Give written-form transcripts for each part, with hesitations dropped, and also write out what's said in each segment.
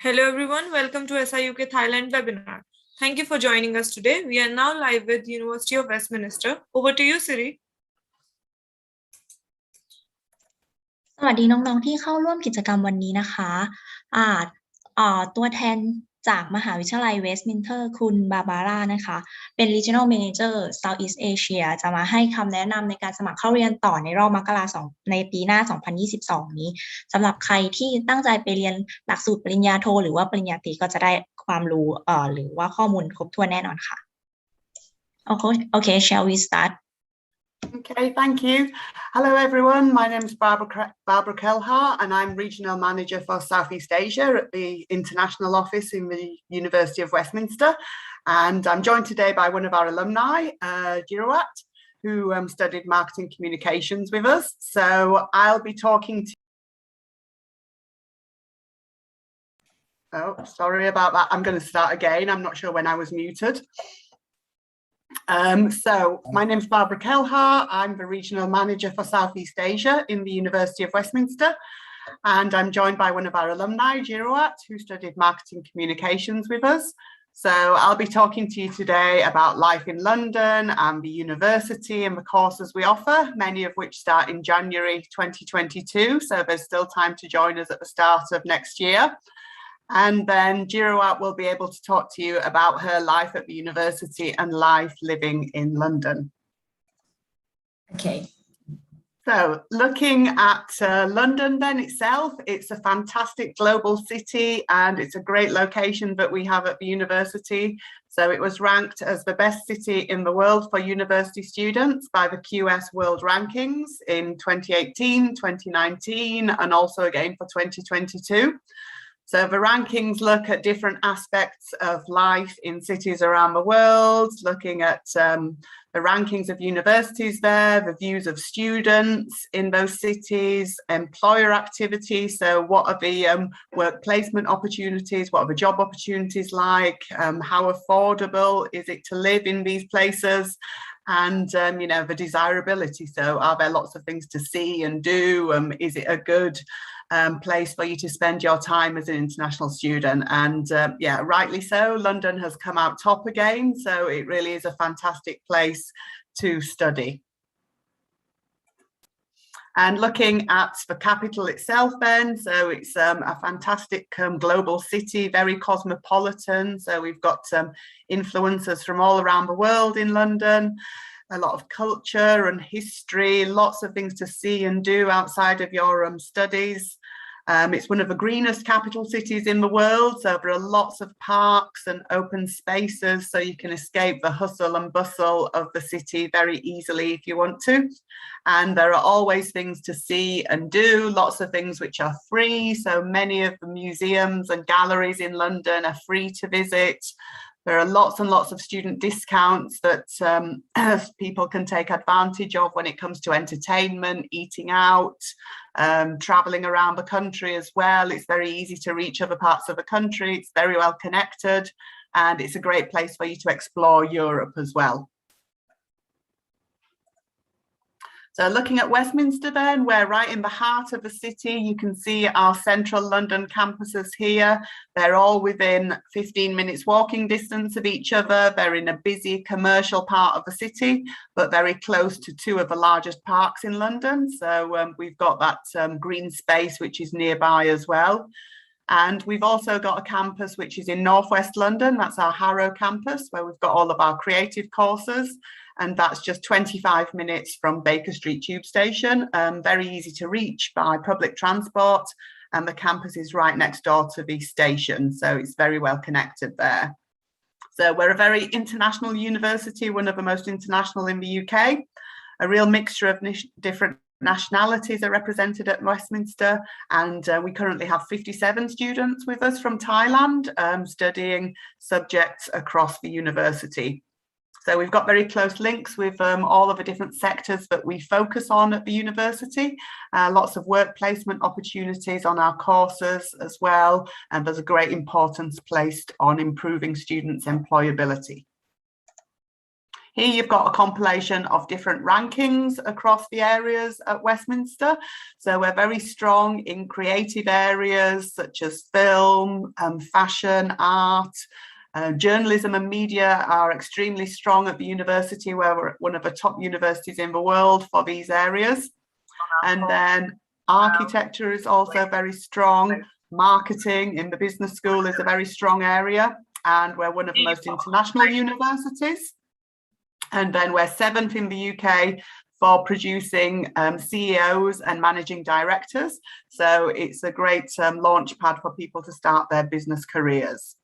Hello everyone, welcome to SIUK Thailand webinar. Thank you for joining us today. We are now live with University of Westminster. Over to you, Siri. สวัสดีน้องๆที่เข้าร่วมกิจกรรมวันนี้นะคะตัวแทนจากมหาวิทยาลัยเวสต์มินสเตอร์คุณบาบาร่านะคะเป็น Regional Manager Southeast Asia จะมาให้คำแนะนำในการสมัครเข้าเรียนต่อในรอบมกราคมในปีหน้า 2022 นี้สำหรับใครที่ตั้งใจไปเรียนหลักสูตรปริญญาโทหรือว่าปริญญาตรีก็จะได้ความรู้หรือว่าข้อมูลครบถ้วนแน่นอนค่ะ Okay, shall we start? Okay, thank you. Hello everyone, my name is Barbara Kelhar and I'm Regional Manager for Southeast Asia at the International Office in the University of Westminster, and I'm joined today by one of our alumni, Jirawat, who studied marketing communications with us. So I'll be talking to sorry about that, I'm going to start again, I'm not sure when I was muted. So my name is Barbara Kelhar, I'm the Regional Manager for Southeast Asia in the University of Westminster, and I'm joined by one of our alumni, Jirawat, who studied marketing communications with us. So I'll be talking to you today about life in London and the university and the courses we offer, many of which start in January 2022, so there's still time to join us at the start of next year. And then Jirawat will be able to talk to you about her life at the university and life living in London. Okay. So looking at London then itself, it's a fantastic global city and it's a great location that we have at the university. So it was ranked as the best city in the world for university students by the QS World Rankings in 2018, 2019, and also again for 2022. So the rankings look at different aspects of life in cities around the world, looking at the rankings of universities there, the views of students in those cities, employer activity. So what are the work placement opportunities? What are the job opportunities like? How affordable is it to live in these places? And, you know, the desirability. So are there lots of things to see and do? Is it a good place for you to spend your time as an international student? And yeah, rightly so, London has come out top again, so it really is a fantastic place to study. And looking at the capital itself then, so it's a fantastic global city, very cosmopolitan, so we've got influencers from all around the world in London, a lot of culture and history, lots of things to see and do outside of your studies. It's one of the greenest capital cities in the world, so there are lots of parks and open spaces, so you can escape the hustle and bustle of the city very easily if you want to. And there are always things to see and do, lots of things which are free, so many of the museums and galleries in London are free to visit. There are lots and lots of student discounts that people can take advantage of when it comes to entertainment, eating out, traveling around the country as well. It's very easy to reach other parts of the country. It's very well connected, and it's a great place for you to explore Europe as well. So looking at Westminster then, we're right in the heart of the city. You can see our central London campuses here. They're all within 15 minutes walking distance of each other. They're in a busy commercial part of the city, but very close to two of the largest parks in London. So we've got that green space which is nearby as well. And we've also got a campus which is in northwest London. That's our Harrow campus, where we've got all of our creative courses. And that's just 25 minutes from Baker Street Tube Station, very easy to reach by public transport. And the campus is right next door to the station, so it's very well connected there. So we're a very international university, one of the most international in the UK. A real mixture of different nationalities are represented at Westminster, and we currently have 57 students with us from Thailand studying subjects across the university. So we've got very close links with all of the different sectors that we focus on at the university, lots of work placement opportunities on our courses as well, and there's a great importance placed on improving students' employability. Here you've got a compilation of different rankings across the areas at Westminster. So we're very strong in creative areas such as film, fashion, art. Journalism and media are extremely strong at the university, where we're one of the top universities in the world for these areas. And then architecture is also very strong. Marketing in the business school is a very strong area, and we're one of the most international universities. And then we're 7th in the UK for producing CEOs and managing directors. So it's a great launch pad for people to start their business careers.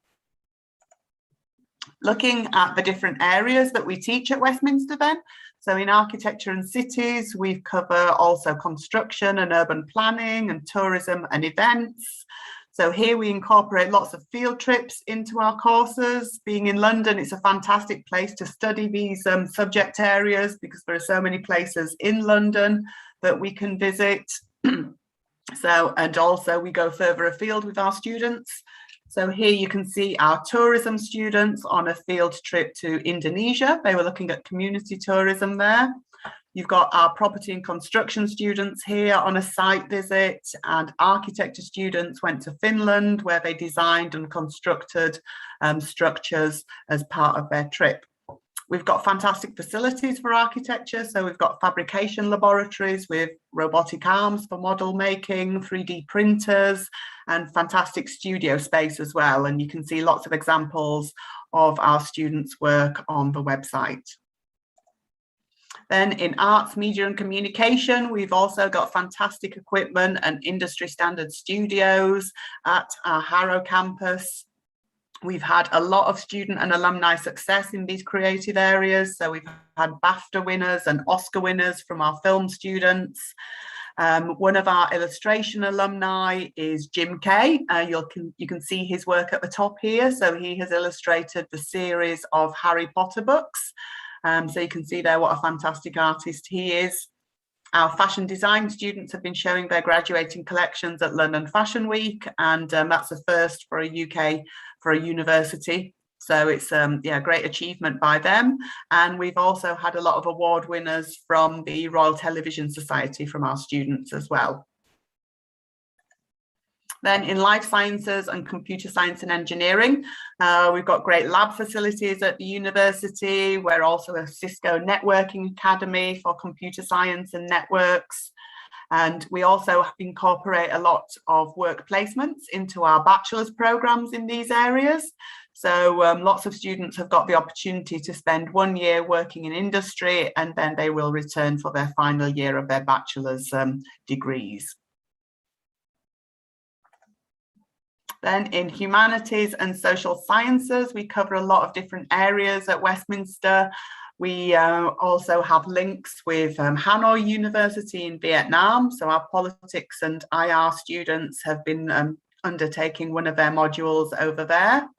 Looking at the different areas that we teach at Westminster then. So in architecture and cities, we cover also construction and urban planning and tourism and events. So here we incorporate lots of field trips into our courses. Being in London, it's a fantastic place to study these subject areas because there are so many places in London that we can visit. And also we go further afield with our students. So here you can see our tourism students on a field trip to Indonesia. They were looking at community tourism there. You've got our property and construction students here on a site visit, and architecture students went to Finland where they designed and constructed structures as part of their trip. We've got fantastic facilities for architecture. So we've got fabrication laboratories with robotic arms for model making, 3D printers, and fantastic studio space as well. And you can see lots of examples of our students' work on the website. Then in arts, media and communication, we've also got fantastic equipment and industry standard studios at our Harrow campus. We've had a lot of student and alumni success in these creative areas. So we've had BAFTA winners and Oscar winners from our film students. One of our illustration alumni is Jim Kay. You can see his work at the top here. So he has illustrated the series of Harry Potter books. So you can see there what a fantastic artist he is. Our fashion design students have been showing their graduating collections at London Fashion Week, and that's a first for a university. So it's a great achievement by them. And we've also had a lot of award winners from the Royal Television Society from our students as well. Then in life sciences and computer science and engineering, we've got great lab facilities at the university. We're also a Cisco networking academy for computer science and networks. And we also incorporate a lot of work placements into our bachelor's programs in these areas. So lots of students have got the opportunity to spend 1 year working in industry, and then they will return for their final year of their bachelor's degrees. Then in humanities and social sciences, we cover a lot of different areas at Westminster. We also have links with Hanoi University in Vietnam. So our politics and IR students have been undertaking one of their modules over there.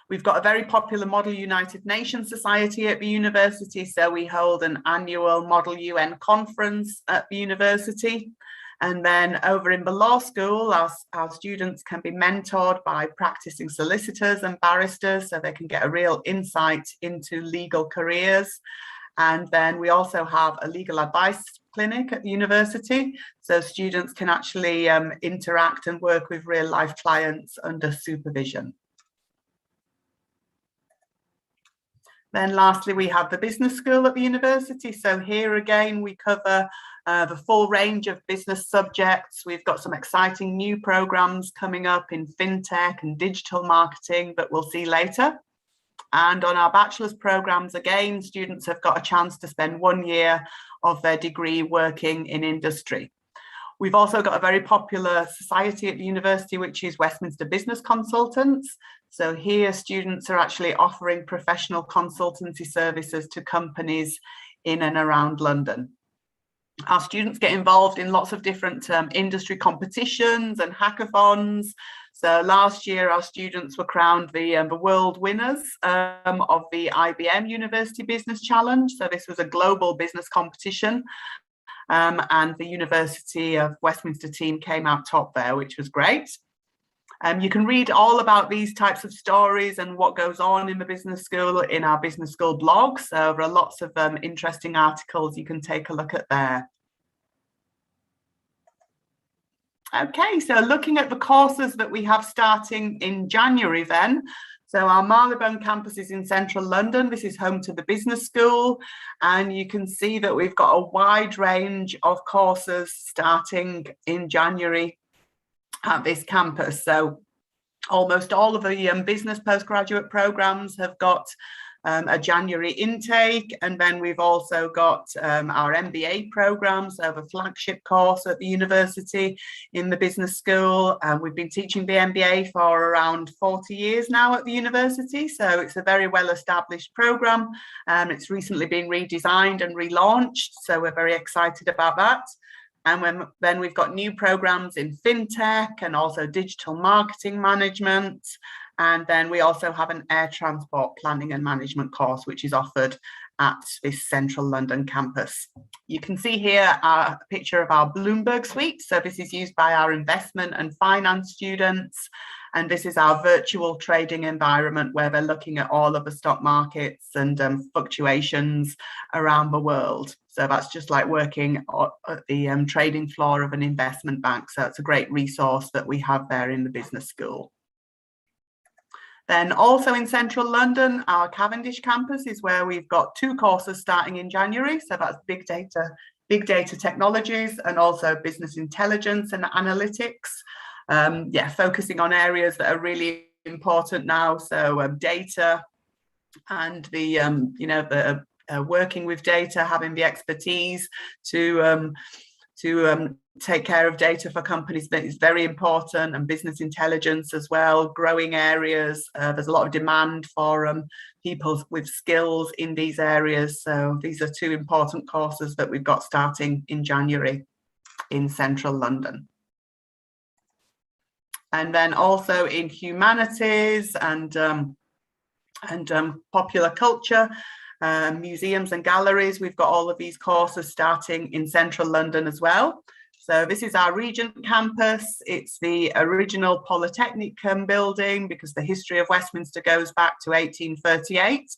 We've got a very popular Model United Nations Society at the university. So we hold an annual Model UN conference at the university. And then over in the law school, our students can be mentored by practicing solicitors and barristers, so they can get a real insight into legal careers. And then we also have a legal advice clinic at the university, so students can actually interact and work with real life clients under supervision. Then lastly, we have the business school at the university. So here again, we cover the full range of business subjects. We've got some exciting new programs coming up in fintech and digital marketing that we'll see later. And on our bachelor's programs, again, students have got a chance to spend 1 year of their degree working in industry. We've also got a very popular society at the university, which is Westminster Business Consultants. So here students are actually offering professional consultancy services to companies in and around London. Our students get involved in lots of different industry competitions and hackathons. So last year, our students were crowned the world winners of the IBM University Business Challenge. So this was a global business competition. And the University of Westminster team came out top there, which was great. You can read all about these types of stories and what goes on in the business school in our business school blog. So there are lots of interesting articles you can take a look at there. Okay, so looking at the courses that we have starting in January then. So our Marylebone campus is in central London. This is home to the business school. And you can see that we've got a wide range of courses starting in January at this campus. So almost all of the business postgraduate programs have got a January intake, and then we've also got our MBA program, so the flagship course at the university in the business school. We've been teaching the MBA for around 40 years now at the university, so it's a very well established program. It's recently been redesigned and relaunched, so we're very excited about that. And then we've got new programs in fintech and also digital marketing management. And then we also have an air transport planning and management course, which is offered at this central London campus. You can see here a picture of our Bloomberg Suite. So this is used by our investment and finance students. And this is our virtual trading environment where they're looking at all of the stock markets and fluctuations around the world. So that's just like working at the trading floor of an investment bank. So it's a great resource that we have there in the business school. Then also in central London, our Cavendish Campus is where we've got 2 courses starting in January. So that's big data technologies, and also business intelligence and analytics. Focusing on areas that are really important now. So data and the working with data, having the expertise to take care of data for companies, that is very important, and business intelligence as well, growing areas. There's a lot of demand for people with skills in these areas. So these are 2 important courses that we've got starting in January in central London. And then also in humanities and popular culture, museums and galleries, we've got all of these courses starting in central London as well. So this is our Regent Campus. It's the original Polytechnic building, because the history of Westminster goes back to 1838.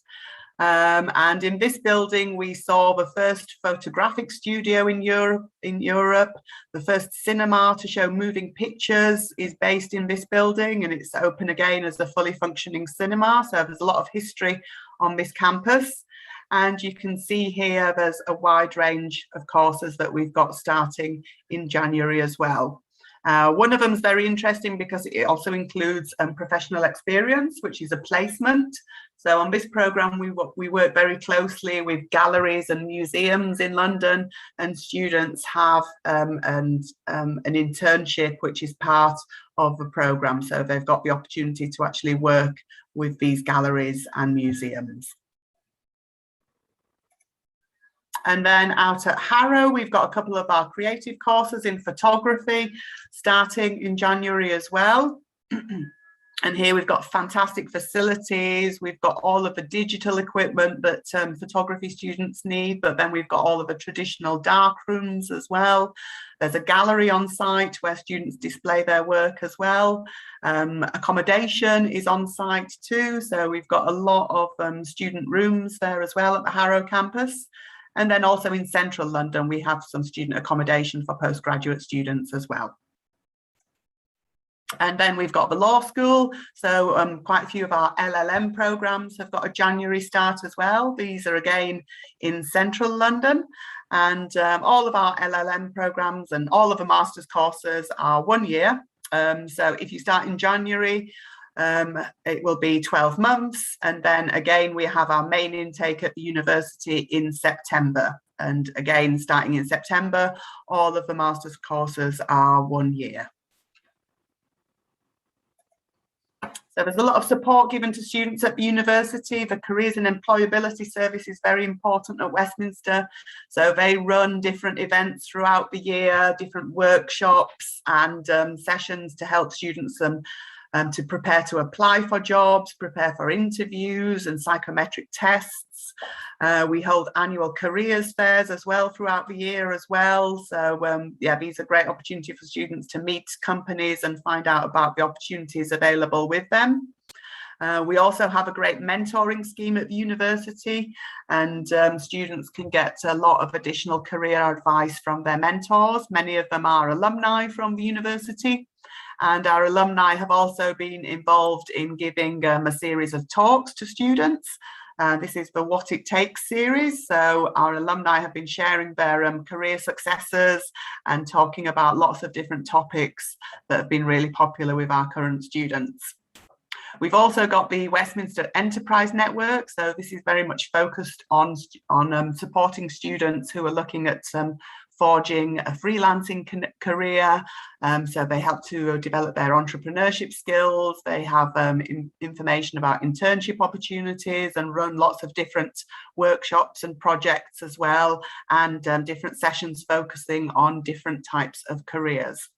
And in this building, we saw the first photographic studio in Europe. The first cinema to show moving pictures is based in this building, and it's open again as a fully functioning cinema. So there's a lot of history on this campus. And you can see here there's a wide range of courses that we've got starting in January as well. One of them is very interesting because it also includes professional experience, which is a placement. So on this program, we work very closely with galleries and museums in London, and students have an internship, which is part of the program. So they've got the opportunity to actually work with these galleries and museums. And then out at Harrow, we've got a couple of our creative courses in photography starting in January as well. And here we've got fantastic facilities. We've got all of the digital equipment that photography students need, but then we've got all of the traditional dark rooms as well. There's a gallery on site where students display their work as well. Accommodation is on site too. So we've got a lot of student rooms there as well at the Harrow campus. And then also in central London, we have some student accommodation for postgraduate students as well. And then we've got the law school. So quite a few of our LLM programs have got a January start as well. These are again in central London. And all of our LLM programs and all of the master's courses are 1 year. So if you start in January, it will be 12 months. And then again, we have our main intake at the university in September. And again, starting in September, all of the master's courses are 1 year. So there's a lot of support given to students at the university. The Careers and Employability Service is very important at Westminster. So they run different events throughout the year, different workshops and sessions to help students to prepare to apply for jobs, prepare for interviews and psychometric tests. We hold annual careers fairs as well throughout the year as well. So yeah, these are great opportunity for students to meet companies and find out about the opportunities available with them. We also have a great mentoring scheme at the university, and students can get a lot of additional career advice from their mentors. Many of them are alumni from the university, and our alumni have also been involved in giving a series of talks to students. This is the What It Takes series. So our alumni have been sharing their career successes and talking about lots of different topics that have been really popular with our current students. We've also got the Westminster Enterprise Network. So this is very much focused on supporting students who are looking at forging a freelancing career. So they help to develop their entrepreneurship skills. They have information about internship opportunities and run lots of different workshops and projects as well, and different sessions focusing on different types of careers.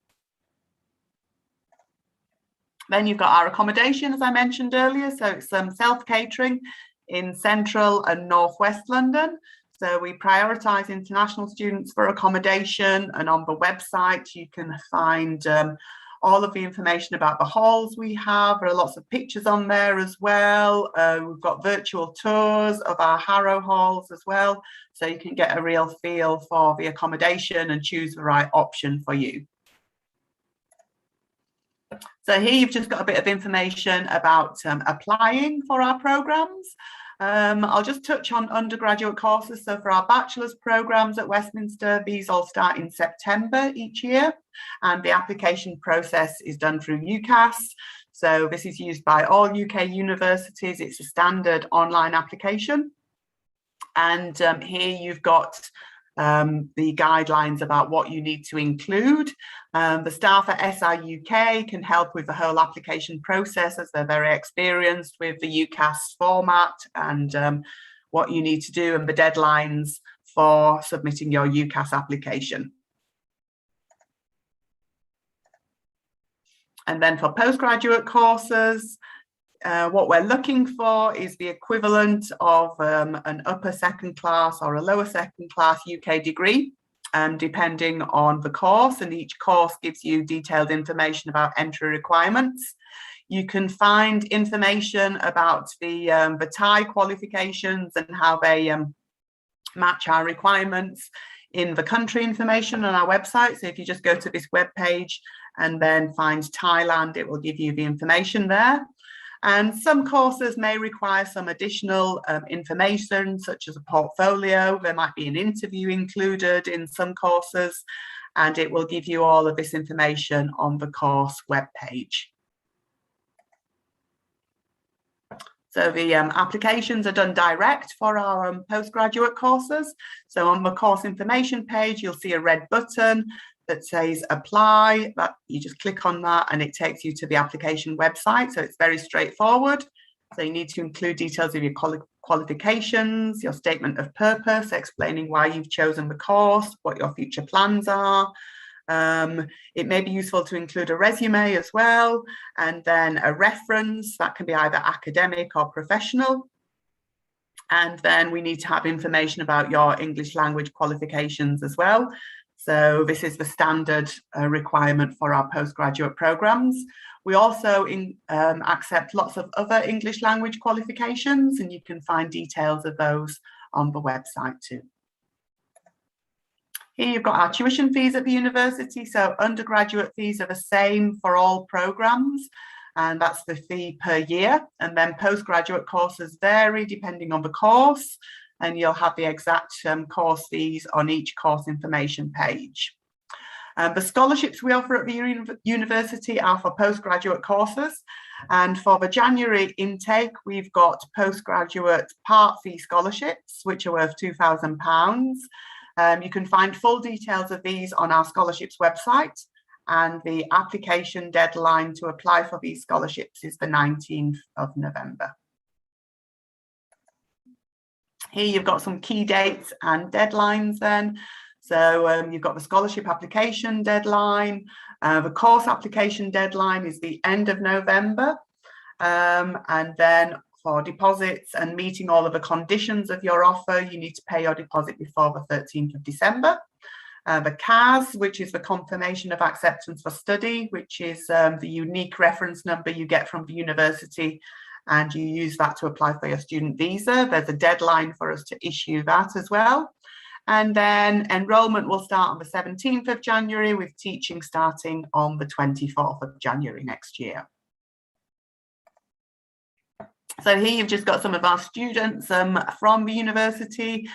Then you've got our accommodation, as I mentioned earlier. So it's self-catering in central and northwest London. So we prioritise international students for accommodation, and on the website you can find all of the information about the halls we have. There are lots of pictures on there as well. We've got virtual tours of our Harrow halls as well, so you can get a real feel for the accommodation and choose the right option for you. So here you've just got a bit of information about applying for our programmes. I'll just touch on undergraduate courses. So for our bachelor's programmes at Westminster, these all start in September each year, and the application process is done through UCAS. So this is used by all UK universities. It's a standard online application. And here you've got the guidelines about what you need to include. The staff at SI UK can help with the whole application process, as they're very experienced with the UCAS format and what you need to do and the deadlines for submitting your UCAS application. And then for postgraduate courses, what we're looking for is the equivalent of an upper second class or a lower second class UK degree, depending on the course, and each course gives you detailed information about entry requirements. You can find information about the Thai qualifications and how they match our requirements in the country information on our website. So if you just go to this web page and then find Thailand, it will give you the information there. And some courses may require some additional information, such as a portfolio. There might be an interview included in some courses, and it will give you all of this information on the course webpage. So the applications are done direct for our postgraduate courses. So on the course information page, you'll see a red button that says apply. That you just click on that and it takes you to the application website. So it's very straightforward. So you need to include details of your qualifications, your statement of purpose, explaining why you've chosen the course, what your future plans are. It may be useful to include a resume as well, and then a reference that can be either academic or professional. And then we need to have information about your English language qualifications as well. So this is the standard requirement for our postgraduate programs. We also accept lots of other English language qualifications, and you can find details of those on the website too. Here you've got our tuition fees at the university. So undergraduate fees are the same for all programs, and that's the fee per year. And then postgraduate courses vary depending on the course, and you'll have the exact course fees on each course information page. The scholarships we offer at the university are for postgraduate courses, and for the January intake, we've got postgraduate part fee scholarships, which are worth £2,000. You can find full details of these on our scholarships website, and the application deadline to apply for these scholarships is the 19th of November. Here you've got some key dates and deadlines then. So you've got the scholarship application deadline. The course application deadline is the end of November. And then for deposits and meeting all of the conditions of your offer, you need to pay your deposit before the 13th of December. The CAS, which is the confirmation of acceptance for study, which is the unique reference number you get from the university, and you use that to apply for your student visa. There's a deadline for us to issue that as well. And then enrolment will start on the 17th of January, with teaching starting on the 24th of January next year. So here you've just got some of our students from the university,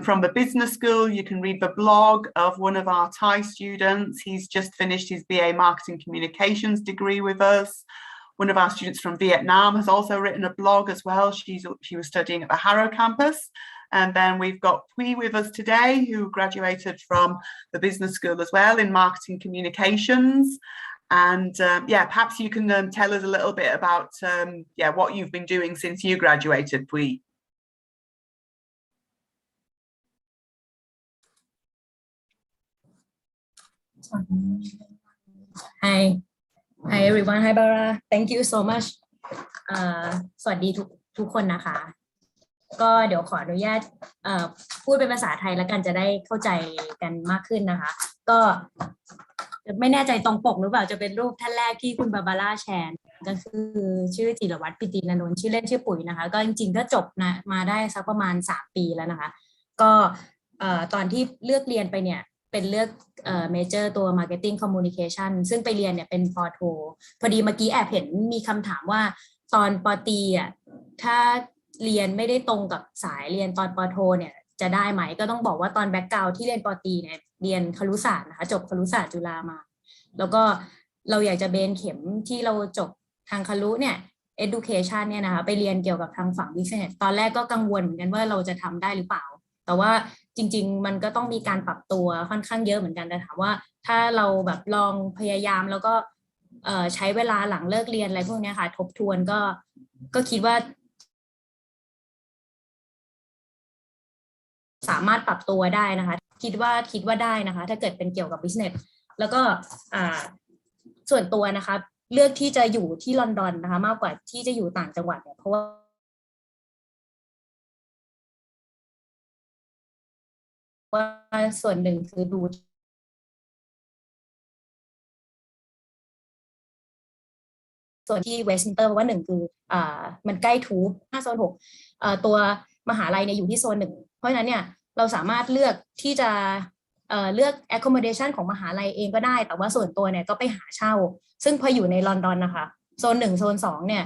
from the business school. You can read the blog of one of our Thai students. He's just finished his BA Marketing Communications degree with us. One of our students from Vietnam has also written a blog as well. She was studying at the Harrow campus. And then we've got Pui with us today, who graduated from the business school as well in marketing communications. And yeah, perhaps you can tell us a little bit about what you've been doing since you graduated, Pui. Hi everyone. Hi Barbara. Thank you so much. สวัสดีทุกคนนะคะก็เดี๋ยวขออนุญาตพูดเป็นภาษาไทยแล้วกันจะได้เข้าใจกันมากขึ้นนะคะก็ไม่แน่ใจตรงปกหรือเปล่าจะเป็นรูปท่านแรกที่คุณบาบาร่าแชร์ก็คือชื่อจิรวัตรปิตินนท์ชื่อเล่นชื่อปุ๋ยนะคะก็จริงๆก็จบนะมาได้สักประมาณ3 ปีแล้วนะคะก็ตอนที่เลือกเรียนไปเนี่ยเป็นเลือกเมเจอร์ตัว Marketing Communication ซึ่งไปเรียนเนี่ยเป็นปโทพอดีเมื่อกี้แอบเห็นมีคำถามว่าตอนปตรีอ่ะถ้าเรียนไม่ได้ตรงกับสายเรียนตอนปโทเนี่ยจะได้ไหมก็ต้องบอกว่าตอนแบ็คกราวด์ที่เรียนปตรีเนี่ยเรียนครุศาสตร์นะคะจบครุศาสตร์จุฬามาแล้วก็เราอยากจะเบนเข็มที่เราจบทางครุเนี่ย Education เนี่ยนะคะไปเรียนเกี่ยวกับทางฝั่ง Business ตอนแรกก็กังวลเหมือนกันว่าเราจะทำได้หรือเปล่าแต่ว่าจริงๆมันก็ต้องมีการปรับตัวค่อนข้างเยอะเหมือนกันแต่ถามว่าถ้าเราแบบลองพยายามแล้วก็ใช้เวลาหลังเลิกเรียนอะไรพวกนี้ค่ะทบทวนก็คิดว่าสามารถปรับตัวได้นะคะคิดว่าได้นะคะถ้าเกิดเป็นเกี่ยวกับ business แล้วก็ส่วนตัวนะคะเลือกที่จะอยู่ที่ลอนดอนนะคะมากกว่าที่จะอยู่ต่างจังหวัดเนี่ยเพราะว่าส่วนหนึ่งคือดูส่วนที่เวสต์มินสเตอร์เพราะว่า1คือมันใกล้ทูบโซน6ตัวมหาลัยเนี่ยอยู่ที่โซน1เพราะฉะนั้นเนี่ยเราสามารถเลือกที่จะเลือก Accommodation ของมหาลัยเองก็ได้แต่ว่าส่วนตัวเนี่ยก็ไปหาเช่าซึ่งพออยู่ในลอนดอนนะคะโซน1โซน2เนี่ย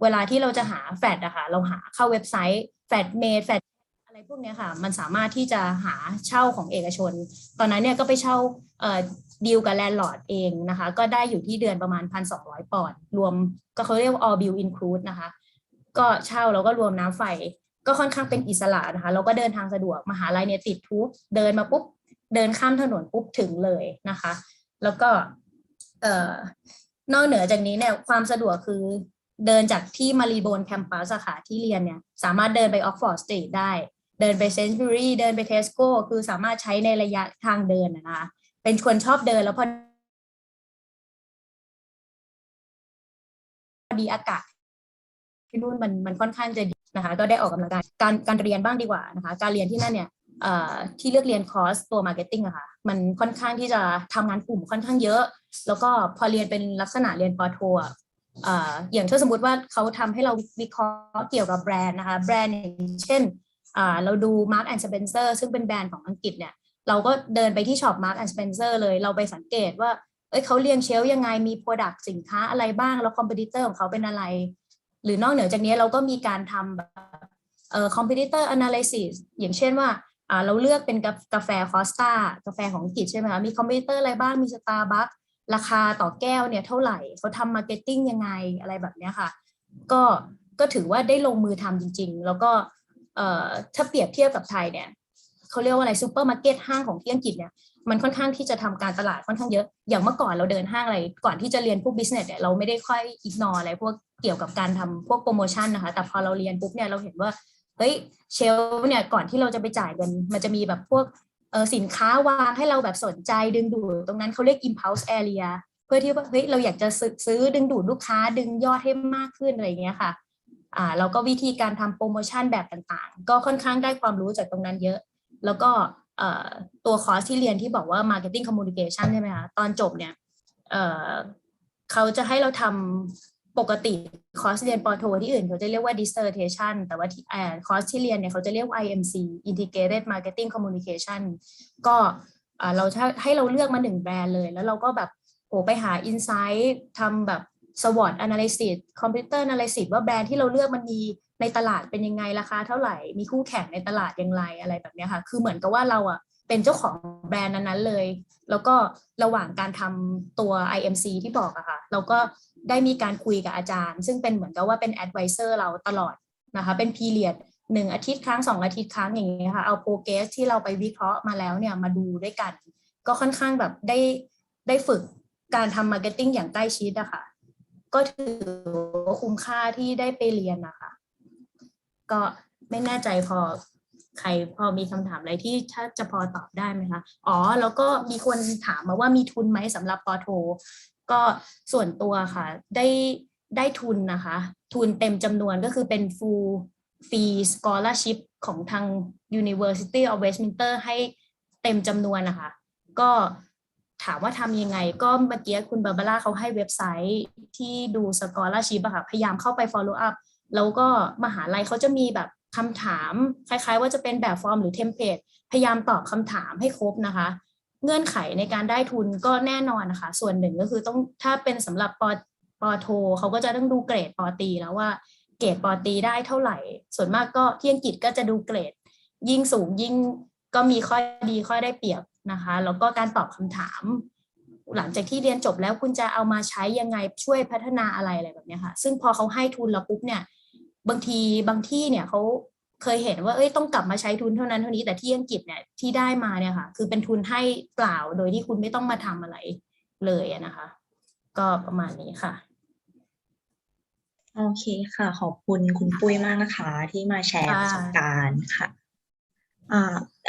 เวลาที่เราจะหาแฟลตอะค่ะเราหาเข้าเว็บไซต์แฟลตเมดแฟลตอะไรพวกนี้ค่ะมันสามารถที่จะหาเช่าของเอกชนตอนนั้นเนี่ยก็ไปเช่าดีลกับแลนด์ลอร์ดเองนะคะก็ได้อยู่ที่เดือนประมาณ 1,200 ปอนด์รวมก็เขาเรียกว่า all bill include นะคะก็เช่าแล้วก็รวมน้ำไฟก็ค่อนข้างเป็นอิสระนะคะเราก็เดินทางสะดวกมหาลัยเนี่ยติดทูบเดินมาปุ๊บเดินข้ามถนนปุ๊บถึงเลยนะคะแล้วก็นอกเหนือจากนี้เนี่ยความสะดวกคือเดินจากที่มารีโบนแคมปัสอะค่ะที่เรียนเนี่ยสามารถเดินไปออกฟอร์ดสตรีทได้เดินไปเซนต์จูรี่เดินไปเทสโก้คือสามารถใช้ในระยะทางเดินนะคะเป็นคนชอบเดินแล้วพอดีอากาศที่นู่นมันค่อนข้างจะดีนะคะก็ได้ออกกำลังกายการเรียนบ้างดีกว่านะคะการเรียนที่นั่นเนี่ยที่เลือกเรียนคอร์สตัว Marketing อะค่ะมันค่อนข้างที่จะทำงานกลุ่มค่อนข้างเยอะแล้วก็พอเรียนเป็นลักษณะเรียนปโทอย่างถ้าสมมติว่าเขาทำให้เราวิเคราะห์เกี่ยวกับแบรนด์นะคะแบรนด์อย่างเช่นเราดู Marks and Spencer ซึ่งเป็นแบรนด์ของอังกฤษเนี่ยเราก็เดินไปที่ช็อป Marks and Spencer เลยเราไปสังเกตว่าเขาเรียงเชลฟ์ยังไงมี Product สินค้าอะไรบ้างแล้ว Competitor ของเขาเป็นอะไรหรือนอกเหนือจากนี้เราก็มีการทำcompetitor analysis อย่างเช่นว่าเราเลือกเป็นกาแฟคอสตากาแฟของอังกฤษใช่ไหมคะมี competitor อะไรบ้างมี Starbucks ราคาต่อแก้วเนี่ยเท่าไหร่เขาทำ marketing ยังไงอะไรแบบนี้ค่ะก็ถือว่าได้ลงมือทำจริงๆแล้วก็ถ้าเปรียบเทียบกับไทยเนี่ยเขาเรียกว่าอะไรซูเปอร์มาร์เก็ตห้างของที่อังกฤษเนี่ยมันค่อนข้างที่จะทำการตลาดค่อนข้างเยอะอย่างเมื่อก่อนเราเดินห้างอะไรก่อนที่จะเรียนพวก business เนี่ยเราไม่ได้ค่อยอิกนอร์อะไรพวกเกี่ยวกับการทำพวกโปรโมชั่นนะคะแต่พอเราเรียนปุ๊บเนี่ยเราเห็นว่าเฮ้ยเชลฟ์เนี่ยก่อนที่เราจะไปจ่ายเงินมันจะมีแบบพวกสินค้าวางให้เราแบบสนใจดึงดูดตรงนั้นเขาเรียก impulse area เพื่อที่ว่าเฮ้ยเราอยากจะซื้อดึงดูดลูกค้าดึงยอดให้มากขึ้นอะไรอย่างเงี้ยค่ะ แล้วก็วิธีการทำโปรโมชั่นแบบต่างๆก็ค่อนข้างได้ความรู้จากตรงนั้นเยอะแล้วก็ตัวคอร์สที่เรียนที่บอกว่า Marketing Communication ใช่ไหมคะตอนจบเนี่ยเขาจะให้เราทำปกติคอร์สเรียนปโทที่อื่นเขาจะเรียกว่า dissertation แต่ว่าคอร์สที่เรียนเนี่ยเขาจะเรียกว่า IMC Integrated Marketing Communication ก็เราให้เราเลือกมา1แบรนด์เลยแล้วเราก็แบบไปหา insight ทำแบบ SWOT analysis computer analysis ว่าแบรนด์ที่เราเลือกมันมีในตลาดเป็นยังไงราคาเท่าไหร่มีคู่แข่งในตลาดอย่างไรอะไรแบบนี้ค่ะคือเหมือนกับว่าเราเป็นเจ้าของแบรนด์นั้นๆเลยแล้วก็ระหว่างการทำตัว IMC ที่บอกอะค่ะเราก็ได้มีการคุยกับอาจารย์ซึ่งเป็นเหมือนกับว่าเป็น advisor เราตลอดนะคะเป็น period 1 อาทิตย์ครั้ง2 อาทิตย์ครั้งอย่างเงี้ยค่ะเอาโปรเกรสที่เราไปวิเคราะห์มาแล้วเนี่ยมาดูด้วยกันก็ค่อนข้างแบบได้ฝึกการทำ marketing อย่างใกล้ชิดอะค่ะก็ถือว่าคุ้มค่าที่ได้ไปเรียนนะคะก็ไม่แน่ใจใครพอมีคำถามอะไรที่ถ้าจะพอตอบได้ไหมคะแล้วก็มีคนถามมาว่ามีทุนไหมสำหรับปโทก็ส่วนตัวค่ะได้ทุนนะคะทุนเต็มจำนวนก็คือเป็น full fee scholarship ของทาง University of Westminster ให้เต็มจำนวนนะคะก็ถามว่าทำยังไงก็เมื่อกี้คุณบาบาร่าเขาให้เว็บไซต์ที่ดู scholarship อะค่ะพยายามเข้าไป follow up แล้วก็มหาลัยเขาจะมีแบบคำถามคล้ายๆว่าจะเป็นแบบฟอร์มหรือเทมเพลตพยายามตอบคำถามให้ครบนะคะเงื่อนไขในการได้ทุนก็แน่นอนนะคะส่วนหนึ่งก็คือต้องถ้าเป็นสำหรับปโทเขาก็จะต้องดูเกรดปตรีแล้วว่าเกรดปตรีได้เท่าไหร่ส่วนมากก็ที่อังกฤษก็จะดูเกรดยิ่งสูงยิ่งก็มีข้อดีข้อได้เปรียบนะคะแล้วก็การตอบคำถามหลังจากที่เรียนจบแล้วคุณจะเอามาใช้ยังไงช่วยพัฒนาอะไรแบบนี้ค่ะซึ่งพอเขาให้ทุนเราปุ๊บเนี่ยบางที่เนี่ยเขาเคยเห็นว่าต้องกลับมาใช้ทุนเท่านั้นเท่านี้แต่ที่อังกฤษเนี่ยที่ได้มาเนี่ยค่ะคือเป็นทุนให้เปล่าโดยที่คุณไม่ต้องมาทำอะไรเลยนะคะก็ประมาณนี้ค่ะโอเคค่ะขอบคุณคุณปุ้ยมากนะคะที่มาแชร์ประสบการณ์ค่ะ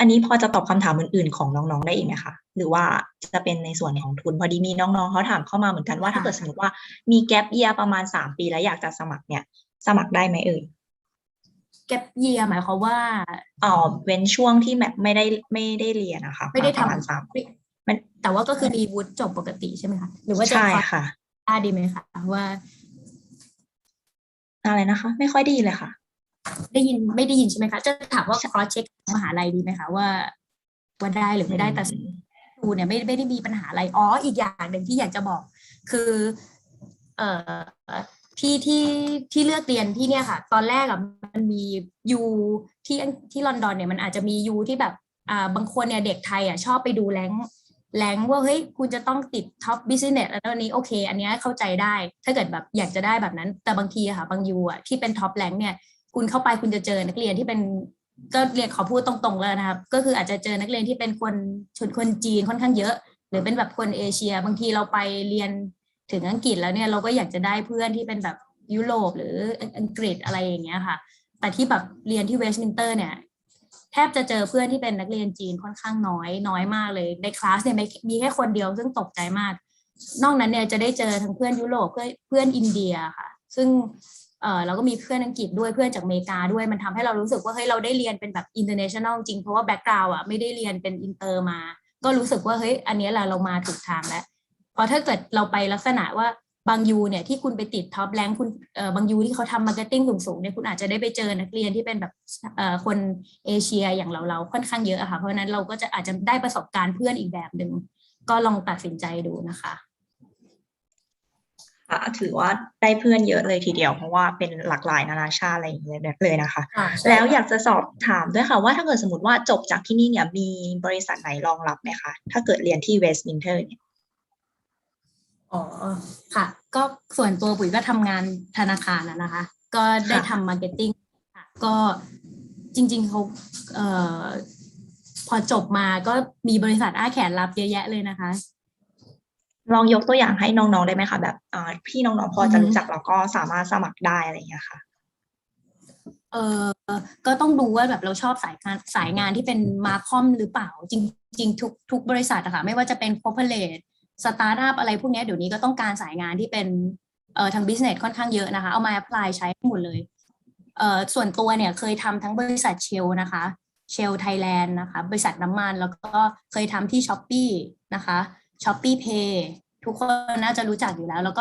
อันนี้พอจะตอบคำถามอื่นๆของน้องๆได้อีกไหมคะหรือว่าจะเป็นในส่วนของทุนพอดีมีน้องๆเขาถามเข้ามาเหมือนกันว่าถ้าเกิดสมมติว่ามีแกปเยียร์ประมาณ3 ปีแล้วอยากจะสมัครเนี่ยสมัครได้ไหมเอ่ยแกปเยียร์หมายความว่าเว้นช่วงที่แบบไม่ได้เรียนนะคะไม่ได้ทำ3 ปีแต่ว่าก็คือมีวุฒิจบปกติใช่ไหมคะหรือว่าจะ ใช่ค่ะดีไหมคะว่าอะไรนะคะไม่ค่อยได้ยินเลยค่ะไม่ได้ยินใช่ไหมคะจะถามว่า cross check มหาลัยดีไหมคะว่าได้หรือไม่ได้แต่ดูเนี่ยไม่ได้มีปัญหาอะไรอีกอย่างหนึ่งที่อยากจะบอกคือที่เลือกเรียนที่เนี่ยค่ะตอนแรกมันมียูที่ลอนดอนเนี่ยมันอาจจะมียูที่แบบบางคนเนี่ยเด็กไทยชอบไปดูแรงว่าเฮ้ยคุณจะต้องติดท็อปบิสเนสแล้วนี้โอเคอันนี้เข้าใจได้ถ้าเกิดแบบอยากจะได้แบบนั้นแต่บางทีค่ะบางยูที่เป็นท็อปแรงเนี่ยคุณเข้าไปคุณจะเจอนักเรียนที่เป็นก็เรียนขอพูดตรงๆเลยนะครับก็คืออาจจะเจอนักเรียนที่เป็นคนจีนค่อนข้างเยอะหรือเป็นแบบคนเอเชียบางทีเราไปเรียนถึงอังกฤษแล้วเนี่ยเราก็อยากจะได้เพื่อนที่เป็นแบบยุโรปหรืออังกฤษอะไรอย่างเงี้ยค่ะแต่ที่แบบเรียนที่เวสต์มินสเตอร์เนี่ยแทบจะเจอเพื่อนที่เป็นนักเรียนจีนค่อนข้างน้อยมากเลยในคลาสเนี่ยมีแค่คนเดียวซึ่งตกใจมากนอกนั้นเนี่ยจะได้เจอทั้งเพื่อนยุโรปเพื่อนอินเดียค่ะซึ่งเราก็มีเพื่อนอังกฤษด้วยเพื่อนจากอเมริกาด้วยมันทำให้เรารู้สึกว่าเฮ้ยเราได้เรียนเป็นแบบ international จริงเพราะว่าแบ็กกราวด์ไม่ได้เรียนเป็นอินเตอร์มาก็รู้สึกว่าเฮ้ยอันนี้แหละเรามาถูกทางแล้วพอถ้าเกิดเราไปลักษณะว่าบางยูเนี่ยที่คุณไปติดท็อปแรงคุณบางยูที่เขาทำมาร์เก็ตติ้งสูงๆเนี่ยคุณอาจจะได้ไปเจอนักเรียนที่เป็นแบบคนเอเชียอย่างเราค่อนข้างเยอะอะค่ะเพราะฉะนั้นเราก็จะอาจจะได้ประสบการณ์เพื่อนอีกแบบหนึ่งก็ลองตัดสินใจดูนะคะถือว่าได้เพื่อนเยอะเลยทีเดียวเพราะว่าเป็นหลากหลายนานาชาติอะไรอย่างเงี้ยเลยนะคะแล้วอยากจะสอบถามด้วยค่ะว่าถ้าเกิดสมมติว่าจบจากที่นี่เนี่ยมีบริษัทไหนรองรับไหมคะถ้าเกิดเรียนที่เวสต์มินสเตอร์เนี่ยค่ะก็ส่วนตัวปุ๋ยก็ทำงานธนาคารนะคะก็ได้ทำมาร์เก็ตติ้งก็จริงๆเขาพอจบมาก็มีบริษัทอ้าแขนรับเยอะแยะเลยนะคะลองยกตัวอย่างให้น้องๆได้ไหมคะแบบพี่น้องๆพอจะรู้จักแล้วก็สามารถสมัครได้อะไรอย่างเงี้ยค่ะก็ต้องดูว่าแบบเราชอบสายงานที่เป็นมาคอมหรือเปล่าจริงๆทุกบริษัทอะค่ะไม่ว่าจะเป็นคอร์ปอเรทสตาร์ทอัพอะไรพวกนี้เดี๋ยวนี้ก็ต้องการสายงานที่เป็นทางบิสเนสค่อนข้างเยอะนะคะเอามาแอพพลายใช้หมดเลย ส่วนตัวเนี่ยเคยทำทั้งบริษัทเชลนะคะเชลไทยแลนด์นะคะบริษัทน้ำมันแล้วก็เคยทำที่ Shopee นะคะ Shopee Pay ทุกคนน่าจะรู้จักอยู่แล้วแล้ว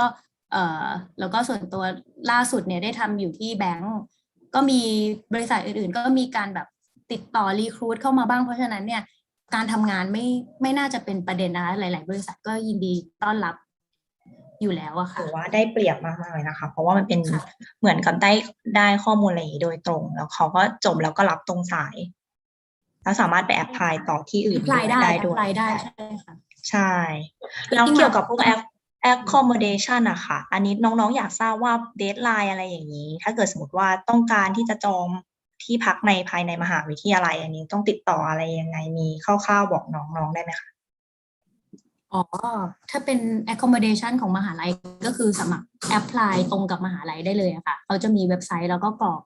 ก็ส่วนตัวล่าสุดเนี่ยได้ทำอยู่ที่แบงก์ก็มีบริษัทอื่นๆก็มีการแบบติดต่อรีครูทเข้ามาบ้างเพราะฉะนั้นเนี่ยการทำงานไม่น่าจะเป็นประเด็นนะคะหลายๆบริษัทก็ยินดีต้อนรับอยู่แล้วอะค่ะ ถือว่าได้เปรียบมากๆเลยนะคะเพราะว่ามันเป็นเหมือนกับได้ข้อมูลอะไรอย่างนี้โดยตรงแล้วเขาก็จบแล้วก็รับตรงสายแล้วสามารถไปแอพพลายต่อที่อื่นได้ด้วยได้ใช่ค่ะใช่แล้วเกี่ยวกับพวกaccommodation อะค่ะอันนี้น้องๆอยากทราบว่าเดดไลน์อะไรอย่างนี้ถ้าเกิดสมมติว่าต้องการที่จะจองที่พักในภายในมหาวิทยาลัยอันนี้ต้องติดต่ออะไรยังไงมีคร่าวๆบอกน้องๆได้ไหมคะถ้าเป็น accommodation ของมหาลัยก็คือสมัคร apply ตรงกับมหาลัยได้เลยอะค่ะเขาจะมีเว็บไซต์แล้วก็กรอก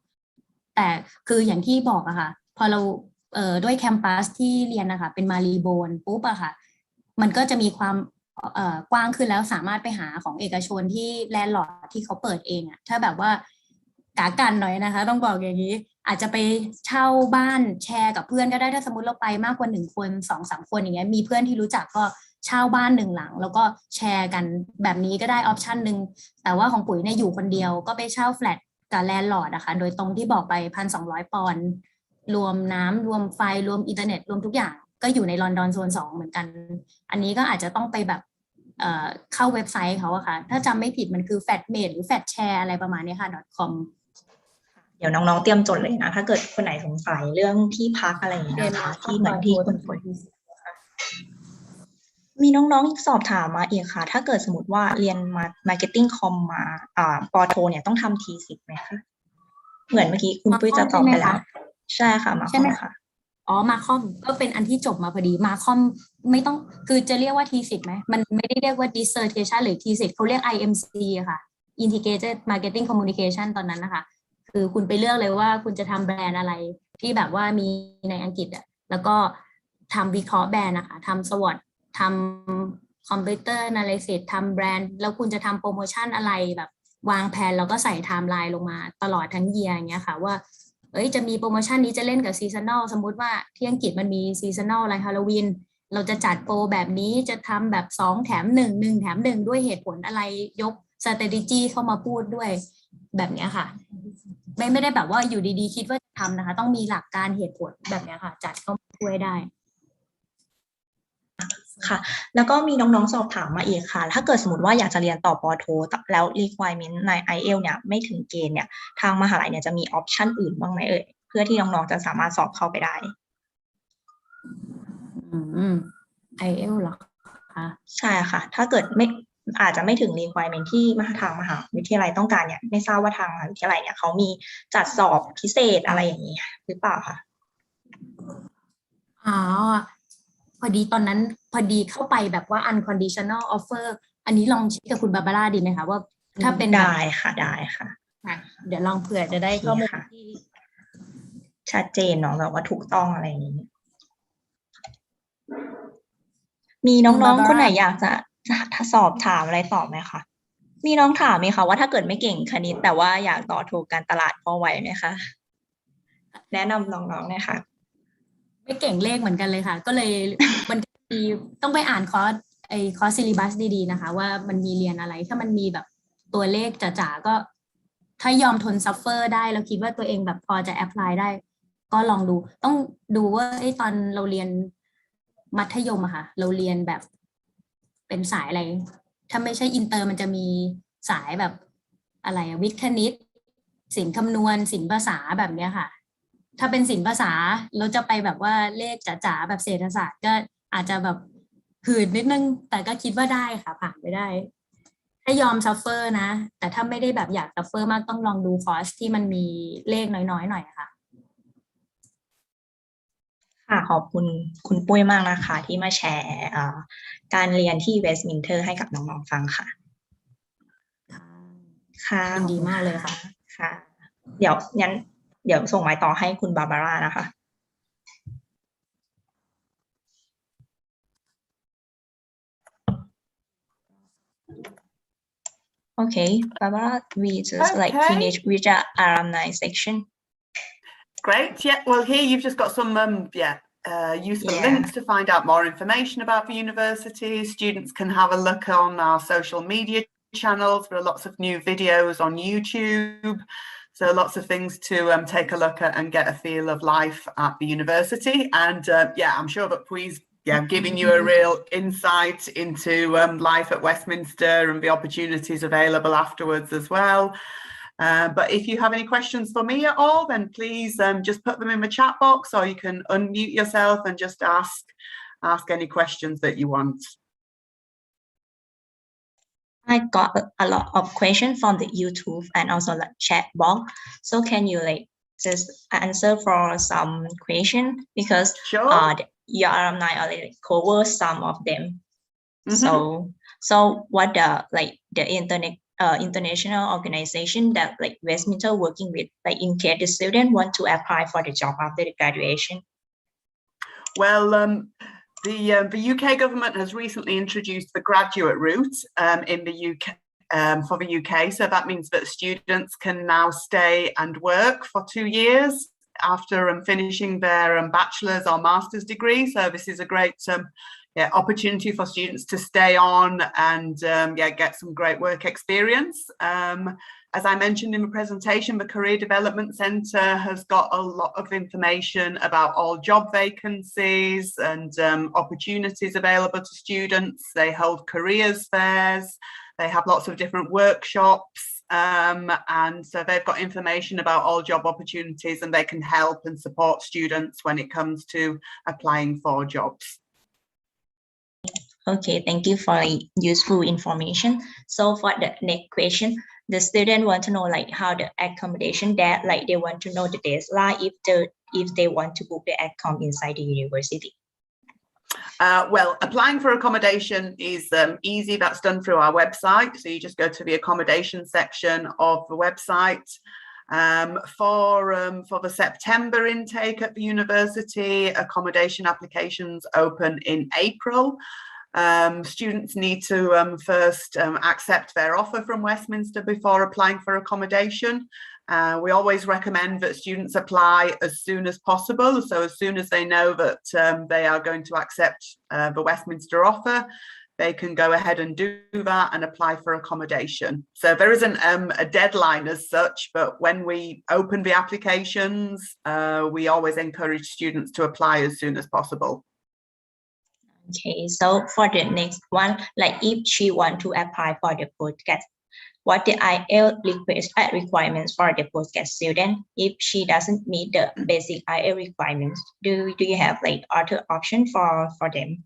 แต่คืออย่างที่บอกอะค่ะพอเราด้วยแคมปัสที่เรียนนะคะเป็นมารีโบนปุ๊บอะค่ะมันก็จะมีความกว้างขึ้นแล้วสามารถไปหาของเอกชนที่แลนด์ลอร์ดที่เขาเปิดเองอะถ้าแบบว่ากากันหน่อยนะคะต้องบอกอย่างนี้อาจจะไปเช่าบ้านแชร์กับเพื่อนก็ได้ถ้าสมมติเราไปมากกว่า1 คน2-3 คนอย่างเงี้ยมีเพื่อนที่รู้จักก็เช่าบ้าน1 หลังแล้วก็แชร์กันแบบนี้ก็ได้ออปชันหนึ่งแต่ว่าของปุ๋ยเนี่ยอยู่คนเดียวก็ไปเช่าแฟลตกับแลนด์ลอร์ดนะคะโดยตรงที่บอกไป1,200 ปอนด์รวมน้ำรวมไฟรวมอินเทอร์เน็ตรวมทุกอย่างก็อยู่ในลอนดอนโซน2เหมือนกันอันนี้ก็อาจจะต้องไปแบบเข้าเว็บไซต์เขาอะค่ะถ้าจำไม่ผิดมันคือ flatmate หรือ flatshare อะไรประมาณนี้ค่ะ .com เดี๋ยวน้องๆเตรียมจดเลยนะถ้าเกิดคนไหนสงสัยเรื่องที่พักอะไรอย่างเงี้ยนะคะที่เหมือนที่คุณฝนมีน้องๆสอบถามมาอีกค่ะถ้าเกิดสมมติว่าเรียนmarketing com มาปอโทเนี่ยต้องทำทีสิทธิ์ไหมคะเหมือนเมื่อกี้คุณปุ้ยจะตอบไปแล้วใช่ค่ะมาคอมค่ะมาคอมก็เป็นอันที่จบมาพอดีมาคอมไม่ต้องคือจะเรียกว่าทีสิทธิ์ไหมมันไม่ได้เรียกว่า dissertation หรือทีสิทธิ์เขาเรียก IMC อะค่ะ Integrated Marketing Communication ตอนนั้นนะคะคือคุณไปเลือกเลยว่าคุณจะทำแบรนด์อะไรที่แบบว่ามีในอังกฤษอะแล้วก็ทำวิเคราะห์แบรนด์นะคะทำ SWOT ทำ Competitor Analysis ทำแบรนด์แล้วคุณจะทำโปรโมชั่นอะไรแบบวางแผนแล้วก็ใส่ไทม์ไลน์ลงมาตลอดทั้งเยียร์อย่างเงี้ยค่ะว่าจะมีโปรโมชั่นนี้จะเล่นกับซีซันแนลสมมุติว่าที่อังกฤษมันมีซีซันแนลอะไรฮาโลวีนเราจะจัดโปรแบบนี้จะทำแบบ2 แถม 1 1 แถม 1ด้วยเหตุผลอะไรยก strategy เข้ามาพูดด้วยแบบนี้ค่ะไม่ได้แบบว่าอยู่ดีๆคิดว่าจะทำนะคะต้องมีหลักการเหตุผลแบบนี้ค่ะจัดเข้ามาช่วยได้ค่ะแล้วก็มีน้องๆสอบถามมาอีกค่ะถ้าเกิดสมมติว่าอยากจะเรียนต่อปอโทแล้ว requirement ใน IELTS เนี่ยไม่ถึงเกณฑ์เนี่ยทางมหาลัยเนี่ยจะมีออปชันอื่นบ้างไหมเพื่อที่น้องๆจะสามารถสอบเข้าไปได้IELTS เหรอคะใช่ค่ะถ้าเกิดไม่อาจจะไม่ถึง requirement ที่ทางมหาวิทยาลัยต้องการเนี่ยไม่ทราบว่าทางมหาวิทยาลัยเนี่ยเขามีจัดสอบพิเศษอะไรอย่างนี้หรือเปล่าคะพอดีตอนนั้นพอดีเข้าไปแบบว่า unconditional offer อันนี้ลองเช็คกับคุณบาบาร่าดีไหมคะว่าถ้าเป็นได้ค่ะเดี๋ยวลองเผื่อจะได้ข้อมูลที่ชัดเจนเนาะแบบว่าถูกต้องอะไรอย่างนี้มีน้องๆคนไหนอยากจะสอบถามอะไรตอบไหมคะมีน้องถามไหมคะว่าถ้าเกิดไม่เก่งคณิตแต่ว่าอยากต่อโทการตลาดพอไหวไหมคะแนะนำน้องๆนะคะไม่เก่งเลขเหมือนกันเลยค่ะก็เลยมันมีต้องไปอ่านคอร์สซิลิบัสดีๆนะคะว่ามันมีเรียนอะไรถ้ามันมีแบบตัวเลขจ๋าๆก็ถ้ายอมทนซัฟเฟอร์ได้แล้วคิดว่าตัวเองแบบพอจะแอพพลายได้ก็ลองดูต้องดูว่าตอนเราเรียนมัธยมอะค่ะเราเรียนแบบเป็นสายอะไรถ้าไม่ใช่อินเตอร์มันจะมีสายแบบอะไรวิทย์คณิตศิลป์คำนวณศิลป์ภาษาแบบเนี้ยค่ะถ้าเป็นศิลป์ภาษาเราจะไปแบบว่าเลขจ๋าๆแบบเศรษฐศาสตร์ก็อาจจะแบบหืดนิดนึงแต่ก็คิดว่าได้ค่ะผ่านไปได้ถ้ายอมซัฟเฟอร์นะแต่ถ้าไม่ได้แบบอยากซัฟเฟอร์มากต้องลองดูคอร์สที่มันมีเลขน้อยๆหน่อยค่ะค่ะขอบคุณคุณปุ้ยมากนะคะที่มาแชร์การเรียนที่เวสต์มินสเตอร์ให้กับน้องๆฟังค่ะค่ะยินดีมากเลยค่ะค่ะเดี๋ยวส่งไม้ต่อให้คุณบาบาร่านะคะ Okay, Barbara, we just like Okay. finish with our alumni section. Great. Yeah. Well, here you've just got some useful Yeah. links to find out more information about the university. Students can have a look on our social media channels. There are lots of new videos on YouTube. So lots of things to take a look at and get a feel of life at the university. And I'm sure that Pui's giving you a real insight into life at Westminster and the opportunities available afterwards as well. But if you have any questions for me at all, then please just put them in the chat box, or you can unmute yourself and just ask any questions that you want. I got a lot of questions from the YouTube and also the chat box. So can you like just answer for some question, because Sure. your alumni already cover some of them. So what the international organization that like Westminster working with, like in case the student want to apply for the job after the graduation? Well, the UK government has recently introduced the graduate route in the UK for the UK. So that means that students can now stay and work for 2 years after finishing their bachelor's or master's degree. So this is a great opportunity for students to stay on and get some great work experience. As I mentioned in the presentation, the Career Development Centre has got a lot of information about all job vacancies and opportunities available to students. They hold careers fairs, they have lots of different workshops, and so they've got information about all job opportunities, and they can help and support students when it comes to applying for jobs. Okay, thank you for useful information. So for the next question, the student want to know like how the accommodation there, like they want to know the deadline if they want to book the accom inside the university. Well, applying for accommodation is easy. That's done through our website. So you just go to the accommodation section of the website. For the September intake at the university, accommodation applications open in April. Students need to first accept their offer from Westminster before applying for accommodation. We always recommend that students apply as soon as possible. So as soon as they know that they are going to accept the Westminster offer, they can go ahead and do that and apply for accommodation. So there isn't a deadline as such, but when we open the applications, we always encourage students to apply as soon as possible. Okay, so for the next one, like if she want to apply for the postgrad, what the IELTS requirements for the postgrad student? If she doesn't meet the basic IELTS requirements, do you have like other option for them?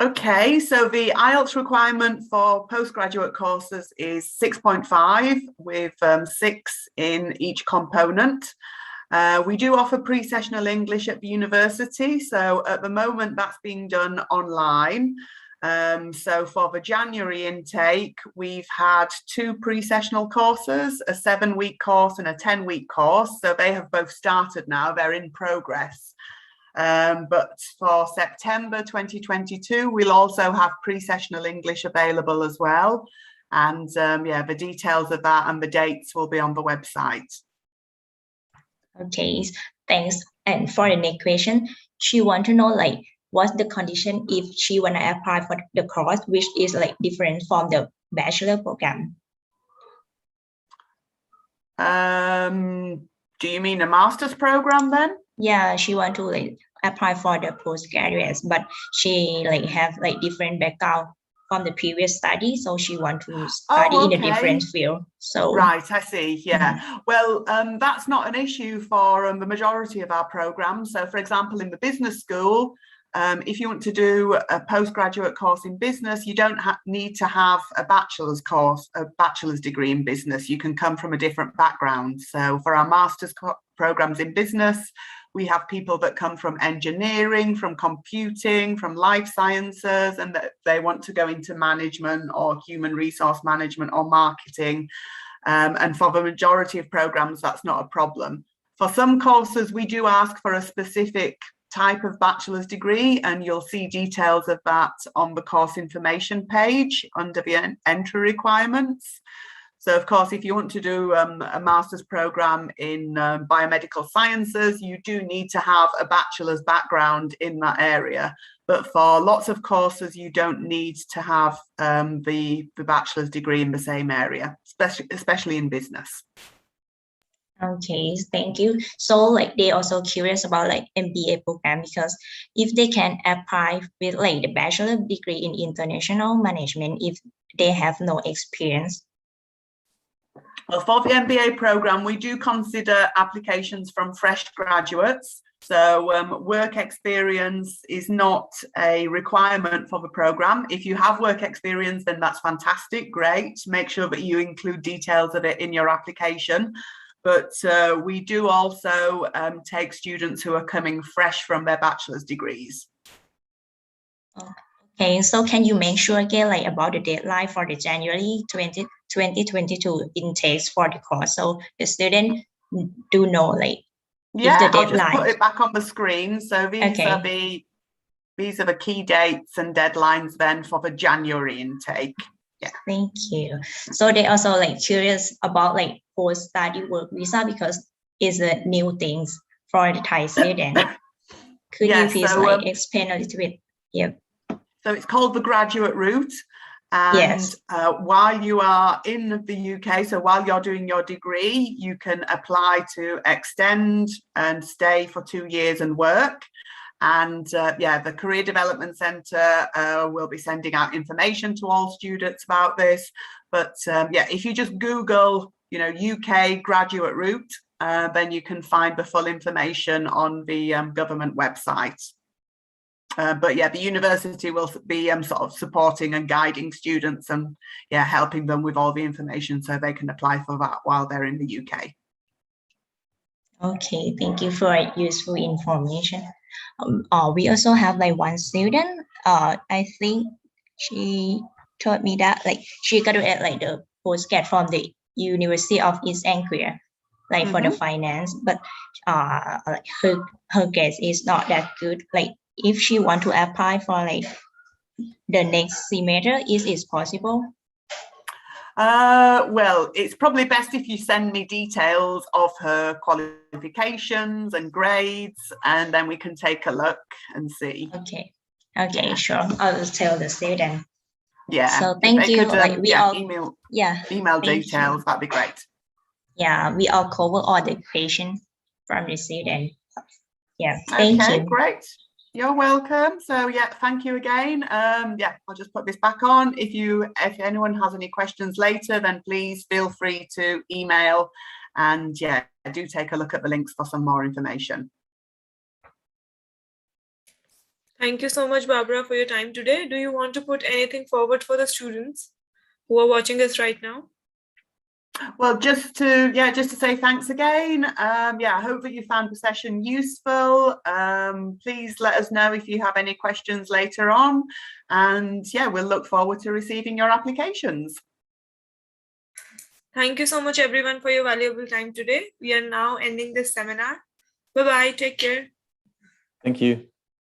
Okay, so the IELTS requirement for postgraduate courses is 6.5 with 6 in each component. We do offer pre-sessional English at the university. So at the moment that's being done online. So for the January intake, we've had 2 pre-sessional courses, a 7-week course and a 10-week course. So they have both started now, they're in progress. But for September 2022, we'll also have pre-sessional English available as well. And the details of that and the dates will be on the website. Okay, thanks. And for the next question, she want to know like what's the condition if she want to apply for the course, which is like different from the bachelor program. Do you mean a master's program then? Yeah, she want to like apply for the postgraduates, but she like have like different background from the previous study, so she want to study in a different field. So right, I see. Yeah. Well, that's not an issue for the majority of our programs. So, for example, in the business school, if you want to do a postgraduate course in business, you don't need to have a bachelor's degree in business. You can come from a different background. So for our master's programs in business, we have people that come from engineering, from computing, from life sciences, and that they want to go into management or human resource management or marketing. And for the majority of programs, that's not a problem. For some courses, we do ask for a specific type of bachelor's degree, and you'll see details of that on the course information page under the entry requirements. So, of course, if you want to do a master's program in biomedical sciences, you do need to have a bachelor's background in that area. But for lots of courses, you don't need to have the bachelor's degree in the same area, especially in business. Okay, thank you. So like they also curious about like MBA program, because if they can apply with like the bachelor degree in international management if they have no experience. Well, for the MBA program, we do consider applications from fresh graduates. So work experience is not a requirement for the program. If you have work experience, then that's fantastic, great. Make sure that you include details of it in your application. But we do also take students who are coming fresh from their bachelor's degrees. Okay, so can you make sure again like about the deadline for the January 2022 intakes for the course, so the student do know like yeah, the I'll just deadline. put it back on the screen. So these are the key dates and deadlines then for the January intake. Yeah. Thank you. So they also like curious about like post-study work visa because it's a new things for the Thai student. Could you please like explain a little bit? Yeah. So it's called the graduate route. And yes. While you are in the UK, so while you're doing your degree, you can apply to extend and stay for 2 years and work. And the Career Development Centre will be sending out information to all students about this. But if you just Google, UK graduate route, then you can find the full information on the government website. But the university will be sort of supporting and guiding students and helping them with all the information so they can apply for that while they're in the UK. Okay, thank you for useful information. We also have like one student. I think she told me that like she graduated like the postgrad from the University of East Anglia, like for the finance, but like her grade is not that good. Like if she want to apply for like the next semester, is it possible? Well, it's probably best if you send me details of her qualifications and grades, and then we can take a look and see. Okay, sure. I'll tell the student. Yeah. So thank you. Could, we all email details. That'd be great. Yeah, we all cover all the questions from the student. Yeah, thank you. Okay, great. You're welcome. So thank you again. I'll just put this back on. If anyone has any questions later, then please feel free to email, and do take a look at the links for some more information. Thank you so much, Barbara, for your time today. Do you want to put anything forward for the students who are watching us right now? Well, just to say thanks again. I hope that you found the session useful. Please let us know if you have any questions later on, and we'll look forward to receiving your applications. Thank you so much, everyone, for your valuable time today. We are now ending this seminar. Bye-bye. Take care. Thank you.